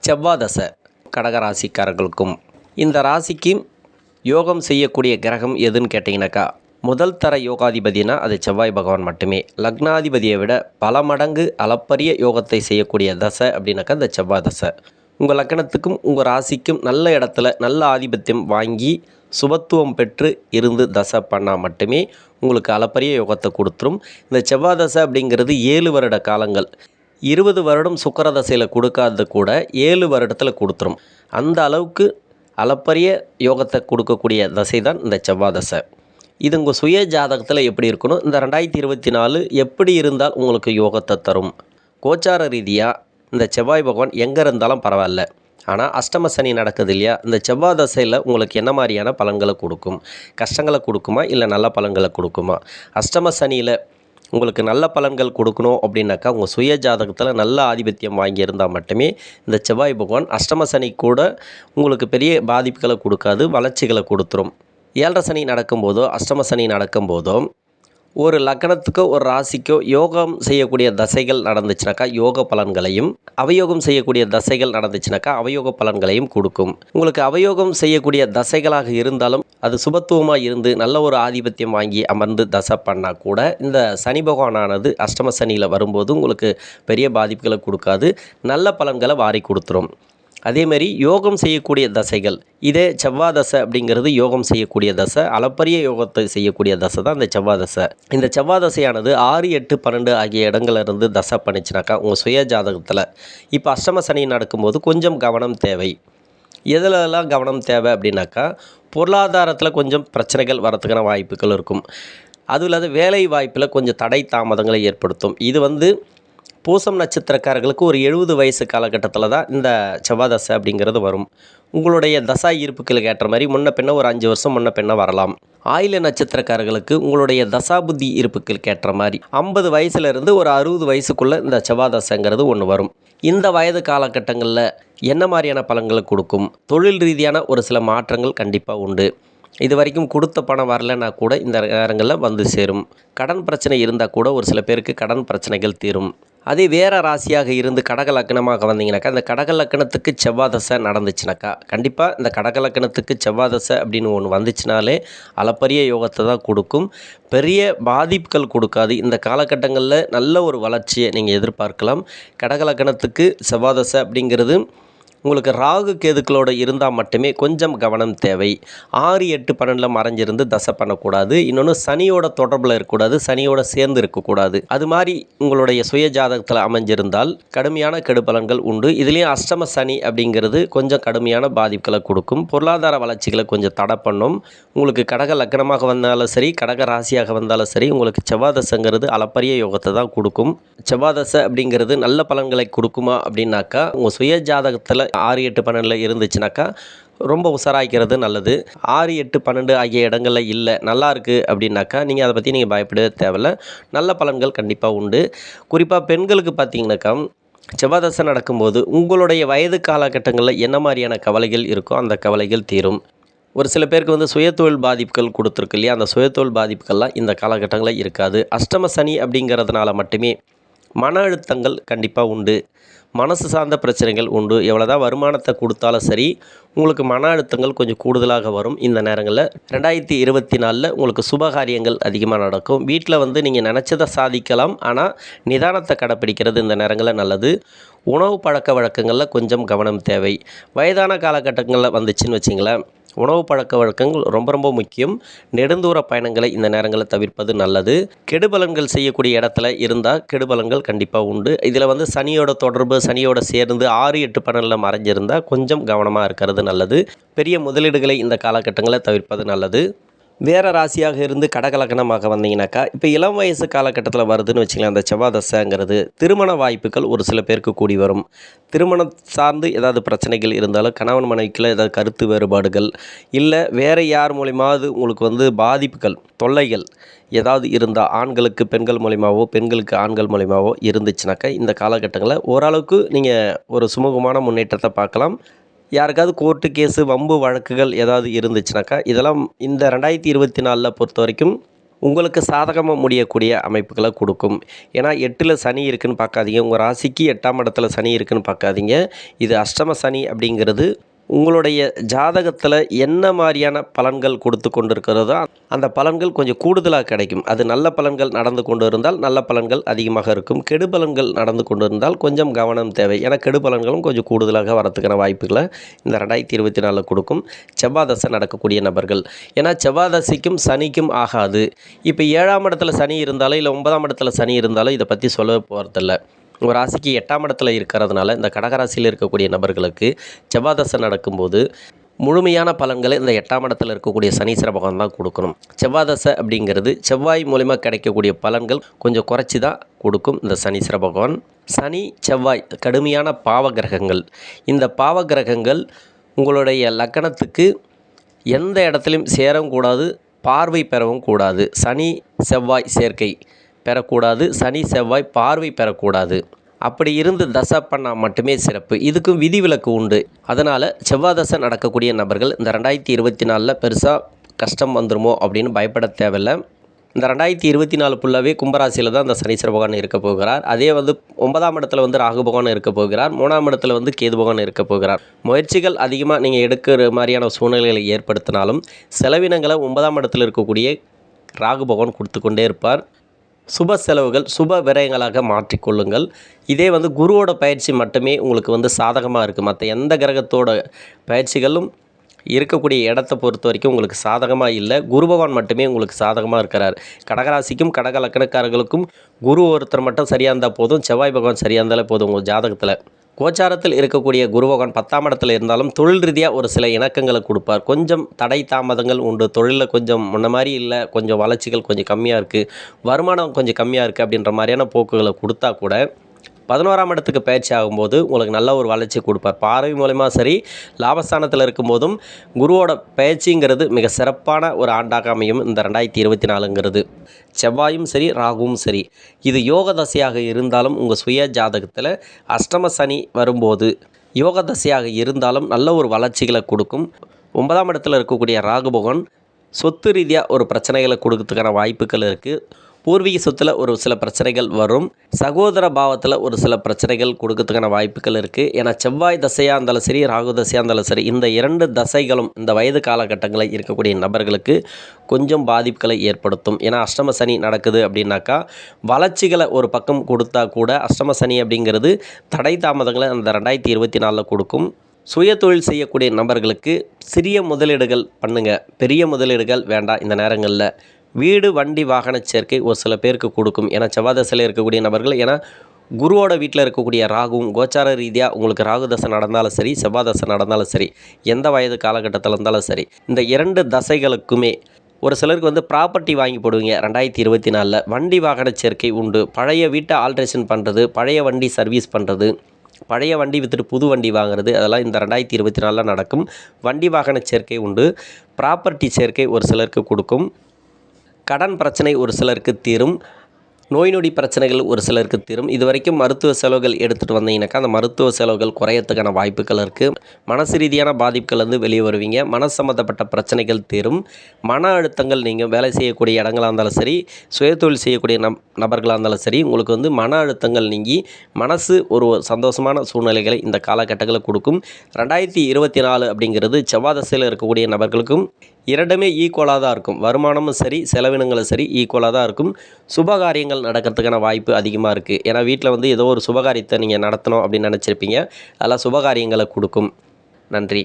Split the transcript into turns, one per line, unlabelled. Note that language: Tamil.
செவ்வாய் தசை கடகராசிக்காரர்களுக்கும் இந்த ராசிக்கு யோகம் செய்யக்கூடிய கிரகம் எதுன்னு கேட்டிங்கனாக்கா, முதல் தர யோகாதிபதினா அது செவ்வாய் பகவான் மட்டுமே. லக்னாதிபதியை விட பல மடங்கு அளப்பரிய யோகத்தை செய்யக்கூடிய தசை அப்படின்னாக்கா இந்த செவ்வாய் தசை. உங்கள் லக்னத்துக்கும் உங்கள் ராசிக்கும் நல்ல இடத்துல நல்ல ஆதிபத்தியம் வாங்கி சுபத்துவம் பெற்று இருந்து தசை பண்ணால் மட்டுமே உங்களுக்கு அளப்பரிய யோகத்தை கொடுத்துரும். இந்த செவ்வாய் தசை அப்படிங்கிறது 7 வருட காலங்கள். 20 வருடம் சுக்கிர தசையில் கொடுக்காதது கூட 7 வருடத்தில் கொடுத்துரும். அந்த அளவுக்கு அளப்பரிய யோகத்தை கொடுக்கக்கூடிய தசை தான் இந்த செவ்வாய் தசை. இது உங்கள் சுய ஜாதகத்தில் எப்படி இருக்கணும், இந்த 2024 எப்படி இருந்தால் உங்களுக்கு யோகத்தை தரும்? கோச்சார ரீதியாக இந்த செவ்வாய் பகவான் எங்கே இருந்தாலும் பரவாயில்ல, ஆனால் அஷ்டம சனி நடக்குது இல்லையா, இந்த செவ்வாய் தசையில் உங்களுக்கு என்ன மாதிரியான பலன்களை கொடுக்கும்? கஷ்டங்களை கொடுக்குமா இல்லை நல்ல பலன்களை கொடுக்குமா? அஷ்டம சனியில் உங்களுக்கு நல்ல பலன்கள் கொடுக்கணும் அப்படின்னாக்கா உங்கள் சுய ஜாதகத்தில் நல்ல ஆதிபத்தியம் வாங்கியிருந்தால் மட்டுமே இந்த செவ்வாய் பகவான் அஷ்டம சனி கூட உங்களுக்கு பெரிய பாதிப்புகளை கொடுக்காது, வளர்ச்சிகளை கொடுத்துரும். 7 சனி நடக்கும்போதோ அஷ்டம சனி நடக்கும்போதோ ஒரு லக்னத்துக்கோ ஒரு ராசிக்கோ யோகம் செய்யக்கூடிய தசைகள் நடந்துச்சுனாக்கா யோக பலன்களையும், அவயோகம் செய்யக்கூடிய தசைகள் நடந்துச்சுனாக்கா அவயோக பலன்களையும் கொடுக்கும். உங்களுக்கு அவயோகம் செய்யக்கூடிய தசைகளாக இருந்தாலும் அது சுபத்துவமாக இருந்து நல்ல ஒரு ஆதிபத்தியம் வாங்கி அமர்ந்து தசை பண்ணால் கூட இந்த சனி பகவானானது அஷ்டம சனியில் வரும்போது உங்களுக்கு பெரிய பாதிப்புகளை கொடுக்காது, நல்ல பலன்களை வாரி கொடுத்துரும். அதேமாரி யோகம் செய்யக்கூடிய தசைகள், இதே செவ்வாய் தசை அப்படிங்கிறது யோகம் செய்யக்கூடிய தசை, அளப்பரிய யோகத்தை செய்யக்கூடிய தசை தான் இந்த செவ்வாய் தசை. இந்த செவ்வாய் தசையானது 6, 8, 12 ஆகிய இடங்கள்லேருந்து தசை பண்ணிச்சுனாக்கா உங்கள் சுய ஜாதகத்தில் இப்போ அஷ்டம சனி நடக்கும்போது கொஞ்சம் கவனம் தேவை. எதுலெல்லாம் கவனம் தேவை அப்படின்னாக்கா, பொருளாதாரத்தில் கொஞ்சம் பிரச்சனைகள் வரத்துக்கான வாய்ப்புகள் இருக்கும். அதுவும் இல்லாத வேலை வாய்ப்பில் கொஞ்சம் தடை தாமதங்களை ஏற்படுத்தும். இது பூசம் நட்சத்திரக்காரர்களுக்கு ஒரு 70 வயசு காலகட்டத்தில் தான் இந்த செவ்வாய் தசை அப்படிங்கிறது வரும். உங்களுடைய தசா ஈர்ப்புகளுக்கு ஏற்ற மாதிரி முன்ன பின்ன ஒரு 5 வருஷம் முன்ன பின்ன வரலாம். ஆயில நட்சத்திரக்காரர்களுக்கு உங்களுடைய தசாபுத்தி ஈர்ப்புகளுக்கு ஏற்ற மாதிரி 50 வயசுலேருந்து ஒரு 60 வயசுக்குள்ளே இந்த செவ்வாய் தசைங்கிறது ஒன்று வரும். இந்த வயது காலகட்டங்களில் என்ன மாதிரியான பலன்களை கொடுக்கும்? தொழில் ரீதியான ஒரு சில மாற்றங்கள் கண்டிப்பாக உண்டு. இது வரைக்கும் கொடுத்த பணம் வரலைன்னா கூட இந்த நேரங்களில் வந்து சேரும். கடன் பிரச்சனை இருந்தால் கூட ஒரு சில பேருக்கு கடன் பிரச்சனைகள் தீரும். அதே வேறு ராசியாக இருந்து கடக லக்னமாக வந்தீங்கன்னாக்கா, இந்த கடக லக்னத்துக்கு செவ்வாய் தசை நடந்துச்சுனாக்கா கண்டிப்பாக இந்த கடக லக்னத்துக்கு செவ்வாய் தசை அப்படின்னு ஒன்று வந்துச்சுனாலே அளப்பரிய யோகத்தை தான் கொடுக்கும், பெரிய பாதிப்புகள் கொடுக்காது. இந்த காலகட்டங்களில் நல்ல ஒரு வளர்ச்சியை நீங்கள் எதிர்பார்க்கலாம். கடக லக்னத்துக்கு செவ்வாய் தசை அப்படிங்கிறது உங்களுக்கு ராகு கேதுக்களோடு இருந்தால் மட்டுமே கொஞ்சம் கவனம் தேவை. 6, 8, 12 மறைஞ்சிருந்து தசை பண்ணக்கூடாது. இன்னொன்று சனியோட தொடர்பில் இருக்கக்கூடாது, சனியோட சேர்ந்து இருக்கக்கூடாது. அது மாதிரி உங்களுடைய சுய ஜாதகத்தில் அமைஞ்சிருந்தால் கடுமையான கெடுபலன்கள் உண்டு. இதுலேயும் அஷ்டம சனி அப்படிங்கிறது கொஞ்சம் கடுமையான பாதிப்புகளை கொடுக்கும், பொருளாதார வளர்ச்சிகளை கொஞ்சம் தடை பண்ணும். உங்களுக்கு கடக லக்னமாக வந்தாலும் சரி, கடக ராசியாக வந்தாலும் சரி, உங்களுக்கு செவ்வாய் தசைங்கிறது அளப்பரிய யோகத்தை தான் கொடுக்கும். செவ்வாய் தசை அப்படிங்கிறது நல்ல பலன்களை கொடுக்குமா அப்படின்னாக்கா, உங்கள் சுய ஜாதகத்தில் 6, 8, 12 இருந்துச்சுனாக்கா ரொம்ப உஷாராய்க்கிறது நல்லது. 6, 8, 12 ஆகிய இடங்களில் இல்லை, நல்லா இருக்குது அப்படின்னாக்கா நீங்கள் அதை பற்றி நீங்கள் பயப்படவே தேவையில்ல. நல்ல பலன்கள் கண்டிப்பாக உண்டு. குறிப்பாக பெண்களுக்கு பார்த்தீங்கன்னாக்கா, செவ்வாய் தசை நடக்கும்போது உங்களுடைய வயது காலகட்டங்களில் என்ன மாதிரியான கவலைகள் இருக்கோ அந்த கவலைகள் தீரும். ஒரு சில பேருக்கு சுயதொழில் பாதிப்புகள் கொடுத்துருக்கு இல்லையா, அந்த சுயதொழில் பாதிப்புகள்லாம் இந்த காலகட்டங்களில் இருக்காது. அஷ்டம சனி அப்படிங்கிறதுனால மட்டுமே மன அழுத்தங்கள் கண்டிப்பாக உண்டு, மனசு சார்ந்த பிரச்சனைகள் உண்டு. எவ்வளோதான் வருமானத்தை கொடுத்தாலும் சரி உங்களுக்கு மன அழுத்தங்கள் கொஞ்சம் கூடுதலாக வரும். இந்த நேரங்களில் 2024 உங்களுக்கு சுபகாரியங்கள் அதிகமாக நடக்கும். வீட்டில் நீங்கள் நினச்சதை சாதிக்கலாம், ஆனால் நிதானத்தை கடைப்பிடிக்கிறது இந்த நேரங்களில் நல்லது. உணவு பழக்க வழக்கங்களில் கொஞ்சம் கவனம் தேவை. வயதான காலகட்டங்களில் வந்துச்சுன்னு வச்சிங்களேன், உணவு பழக்க வழக்கங்கள் ரொம்ப ரொம்ப முக்கியம். நெடுந்தூர பயணங்களை இந்த நேரங்களில் தவிர்ப்பது நல்லது. கெடுபலன்கள் செய்யக்கூடிய இடத்துல இருந்தால் கெடுபலன்கள் கண்டிப்பாக உண்டு. இதில் சனியோட தொடர்பு, சனியோட சேர்ந்து 6, 8, 12 மறைஞ்சிருந்தால் கொஞ்சம் கவனமாக இருக்கிறது நல்லது. பெரிய முதலீடுகளை இந்த காலகட்டங்களில் தவிர்ப்பது நல்லது. வேறு ராசியாக இருந்து கடக லக்னமாக வந்தீங்கன்னாக்கா, இப்போ இளம் வயசு காலகட்டத்தில் வருதுன்னு வச்சுக்கலாம் அந்த செவ்வாய் தசைங்கிறது, திருமண வாய்ப்புகள் ஒரு சில பேருக்கு கூடி வரும். திருமணம் சார்ந்து ஏதாவது பிரச்சனைகள் இருந்தாலும், கணவன் மனைவிக்குள்ள ஏதாவது கருத்து வேறுபாடுகள் இல்லை வேறு யார் மூலியமாவது உங்களுக்கு பாதிப்புகள், தொல்லைகள் ஏதாவது இருந்தால், ஆண்களுக்கு பெண்கள் மூலியமாகவோ பெண்களுக்கு ஆண்கள் மூலியமாகவோ இருந்துச்சுனாக்கா இந்த காலகட்டங்களில் ஓரளவுக்கு நீங்கள் ஒரு சுமூகமான முன்னேற்றத்தை பார்க்கலாம். யாருக்காவது கோர்ட்டு கேஸு வம்பு வழக்குகள் ஏதாவது இருந்துச்சுனாக்கா இதெல்லாம் இந்த 2024 பொறுத்த வரைக்கும் உங்களுக்கு சாதகமாக முடியக்கூடிய அமைப்புகளை கொடுக்கும். ஏன்னா 8ல் சனி இருக்குதுன்னு பார்க்காதீங்க, உங்கள் ராசிக்கு 8ஆம் இடத்துல சனி இருக்குதுன்னு பார்க்காதீங்க. இது அஷ்டம சனி அப்படிங்கிறது உங்களுடைய ஜாதகத்தில் என்ன மாதிரியான பலன்கள் கொடுத்து கொண்டு இருக்கிறதோ அந்த பலன்கள் கொஞ்சம் கூடுதலாக கிடைக்கும். அது நல்ல பலன்கள் நடந்து கொண்டு இருந்தால் நல்ல பலன்கள் அதிகமாக இருக்கும். கெடு பலன்கள் நடந்து கொண்டு இருந்தால் கொஞ்சம் கவனம் தேவை. ஏன்னா கெடு பலன்களும் கொஞ்சம் கூடுதலாக வரத்துக்கான வாய்ப்புகளை இந்த 2024 கொடுக்கும். செவ்வாய் தசை நடக்கக்கூடிய நபர்கள், ஏன்னா செவ்வாய் தசைக்கும் சனிக்கும் ஆகாது. இப்போ 7ஆம் இடத்துல சனி இருந்தாலும் இல்லை 9ஆம் இடத்துல சனி இருந்தாலும் இதை பற்றி சொல்ல போகிறதில்ல. ஒரு ராசிக்கு 8ஆம் இடத்துல இருக்கிறதுனால இந்த கடகராசியில் இருக்கக்கூடிய நபர்களுக்கு செவ்வாய் தசை நடக்கும்போது முழுமையான பலன்களை இந்த 8ஆம் இடத்துல இருக்கக்கூடிய சனீஸ்வர பகவான் தான் கொடுக்கணும். செவ்வாய் தசை அப்படிங்கிறது செவ்வாய் மூலிமா கிடைக்கக்கூடிய பலன்கள் கொஞ்சம் குறைச்சி தான் கொடுக்கும் இந்த சனீஸ்வர பகவான். சனி செவ்வாய் கடுமையான பாவ கிரகங்கள். இந்த பாவ கிரகங்கள் உங்களுடைய லக்கணத்துக்கு எந்த இடத்துலையும் சேரவும் கூடாது, பார்வை பெறவும் கூடாது. சனி செவ்வாய் சேர்க்கை பெறக்கூடாது, சனி செவ்வாய் பார்வை பெறக்கூடாது. அப்படி இருந்து தசை பண்ணால் மட்டுமே சிறப்பு. இதுக்கும் விதிவிலக்கு உண்டு. அதனால் செவ்வாய் தசை நடக்கக்கூடிய நபர்கள் இந்த 2024 பெருசாக கஷ்டம் வந்துடுமோ அப்படின்னு பயப்பட தேவையில்லை. இந்த 2024 ஃபுல்லாகவே கும்பராசியில் தான் இந்த சனீஸ்வர பகவான் இருக்க போகிறார். அதே 9ஆம் இடத்துல ராகு பகவான் இருக்க போகிறார். 3ஆம் இடத்துல கேது பகவான் இருக்க போகிறார். முயற்சிகள் அதிகமாக நீங்கள் எடுக்கிற மாதிரியான சூழ்நிலைகளை ஏற்படுத்தினாலும் செலவினங்களை 9ஆம் இடத்துல இருக்கக்கூடிய ராகு பகவான் கொடுத்து கொண்டே இருப்பார். சுப செலவுகள் சுப விரயங்களாக மாற்றிக்கொள்ளுங்கள். இதே குருவோட பயிற்சி மட்டுமே உங்களுக்கு சாதகமாக இருக்குது. மற்ற எந்த கிரகத்தோட பயிற்சிகளும் இருக்கக்கூடிய இடத்தை பொறுத்த வரைக்கும் உங்களுக்கு சாதகமாக இல்லை. குரு பகவான் மட்டுமே உங்களுக்கு சாதகமாக இருக்கிறார். கடகராசிக்கும் கடக லக்கணக்காரர்களுக்கும் குரு ஒருத்தர் மட்டும் சரியாக இருந்தால் போதும், செவ்வாய் பகவான் சரியாக இருந்தாலே போதும். உங்கள் ஜாதகத்தில் கோச்சாரத்தில் இருக்கக்கூடிய குரு பகவான் 10ஆம் இடத்துல இருந்தாலும் தொழில் ரீதியாக ஒரு சில இணக்கங்களை கொடுப்பார். கொஞ்சம் தடை தாமதங்கள் உண்டு. தொழிலில் கொஞ்சம் முன்ன மாதிரி இல்லை, கொஞ்சம் வளர்ச்சிகள் கொஞ்சம் கம்மியாக இருக்குது, வருமானம் கொஞ்சம் கம்மியாக இருக்குது அப்படின்ற மாதிரியான போக்குகளை கொடுத்தா கூட 11ஆம் இடத்துக்கு பயிற்சி ஆகும்போது உங்களுக்கு நல்ல ஒரு வளர்ச்சி கொடுப்பார். பார்வை மூலமாக சரி, லாபஸ்தானத்தில் இருக்கும்போதும் குருவோட பயிற்சிங்கிறது மிக சிறப்பான ஒரு ஆண்டாக அமையும் இந்த 2024ங்கிறது. செவ்வாயும் சரி, ராகுவும் சரி, இது யோக தசையாக இருந்தாலும் உங்கள் சுய ஜாதகத்தில் அஷ்டம சனி வரும்போது யோக தசையாக இருந்தாலும் நல்ல ஒரு வளர்ச்சிகளை கொடுக்கும். 9ஆம் இடத்துல இருக்கக்கூடிய ராகு பகவான் சொத்து ரீதியாக ஒரு பிரச்சனைகளை கொடுக்கறதுக்கான வாய்ப்புகள் இருக்குது. பூர்வீக சொத்தில் ஒரு சில பிரச்சனைகள் வரும். சகோதர பாவத்தில் ஒரு சில பிரச்சனைகள் கொடுக்கறதுக்கான வாய்ப்புகள் இருக்குது. ஏன்னா செவ்வாய் தசையாக இருந்தாலும் சரி, ராகு தசையாக இருந்தாலும் சரி, இந்த 2 தசைகளும் இந்த வயது காலகட்டங்களில் இருக்கக்கூடிய நபர்களுக்கு கொஞ்சம் பாதிப்புகளை ஏற்படுத்தும். ஏன்னா அஷ்டம சனி நடக்குது அப்படின்னாக்கா வளர்ச்சிகளை ஒரு பக்கம் கொடுத்தா கூட அஷ்டம சனி அப்படிங்கிறது தடை தாமதங்களை அந்த 2024 கொடுக்கும். சுய தொழில் செய்யக்கூடிய நபர்களுக்கு சிறிய முதலீடுகள் பண்ணுங்கள், பெரிய முதலீடுகள் வேண்டாம். இந்த நேரங்களில் வீடு வண்டி வாகன சேர்க்கை ஒரு சில பேருக்கு கொடுக்கும். ஏன்னா செவ்வாய் தசையில் இருக்கக்கூடிய நபர்கள், ஏன்னா குருவோட வீட்டில் இருக்கக்கூடிய ராகுவும் கோச்சார ரீதியாக உங்களுக்கு ராகு தசை நடந்தாலும் சரி, செவ்வாய் தசை நடந்தாலும் சரி, எந்த வயது காலகட்டத்தில் இருந்தாலும் சரி, இந்த 2 தசைகளுக்குமே ஒரு சிலருக்கு ப்ராப்பர்ட்டி வாங்கி போடுவீங்க 2024. வண்டி வாகன சேர்க்கை உண்டு. பழைய வீட்டை ஆல்ட்ரேஷன் பண்ணுறது, பழைய வண்டி சர்வீஸ் பண்ணுறது, பழைய வண்டி விற்றுட்டு புது வண்டி வாங்குறது, அதெல்லாம் இந்த 2024 நடக்கும். வண்டி வாகன சேர்க்கை உண்டு. ப்ராப்பர்ட்டி சேர்க்கை ஒரு சிலருக்கு கொடுக்கும். கடன் பிரச்சனை ஒரு சிலருக்கு தீரும். நோய் நொடி பிரச்சனைகள் ஒரு சிலருக்கு தீரும். இது வரைக்கும் மருத்துவ செலவுகள் எடுத்துகிட்டு வந்தீங்கன்னாக்கா அந்த மருத்துவ செலவுகள் குறையத்துக்கான வாய்ப்புகள் இருக்குது. மனசு ரீதியான பாதிப்புகள் வெளியே வருவீங்க. மனசு சம்மந்தப்பட்ட பிரச்சனைகள் தீரும். மன அழுத்தங்கள், நீங்கள் வேலை செய்யக்கூடிய இடங்களாக இருந்தாலும் சரி, சுயதொழில் செய்யக்கூடிய நபர்களாக இருந்தாலும் சரி, உங்களுக்கு மன அழுத்தங்கள் நீங்கி மனசு ஒரு சந்தோஷமான சூழ்நிலைகளை இந்த காலகட்டங்களில் கொடுக்கும். 2024 அப்படிங்கிறது செவ்வாய் தசையில் இருக்கக்கூடிய நபர்களுக்கும் 2மே ஈக்குவலாக தான் இருக்கும். வருமானமும் சரி, செலவினங்களும் சரி ஈக்குவலாக தான் இருக்கும். சுபகாரியங்கள் நடக்கிறதுக்கான வாய்ப்பு அதிகமாக இருக்குது. ஏன்னா வீட்டில் ஏதோ ஒரு சுபகாரியத்தை நீங்கள் நடத்தணும் அப்படின்னு நினச்சிருப்பீங்க. அதெல்லாம் சுபகாரியங்களை கொடுக்கும். நன்றி.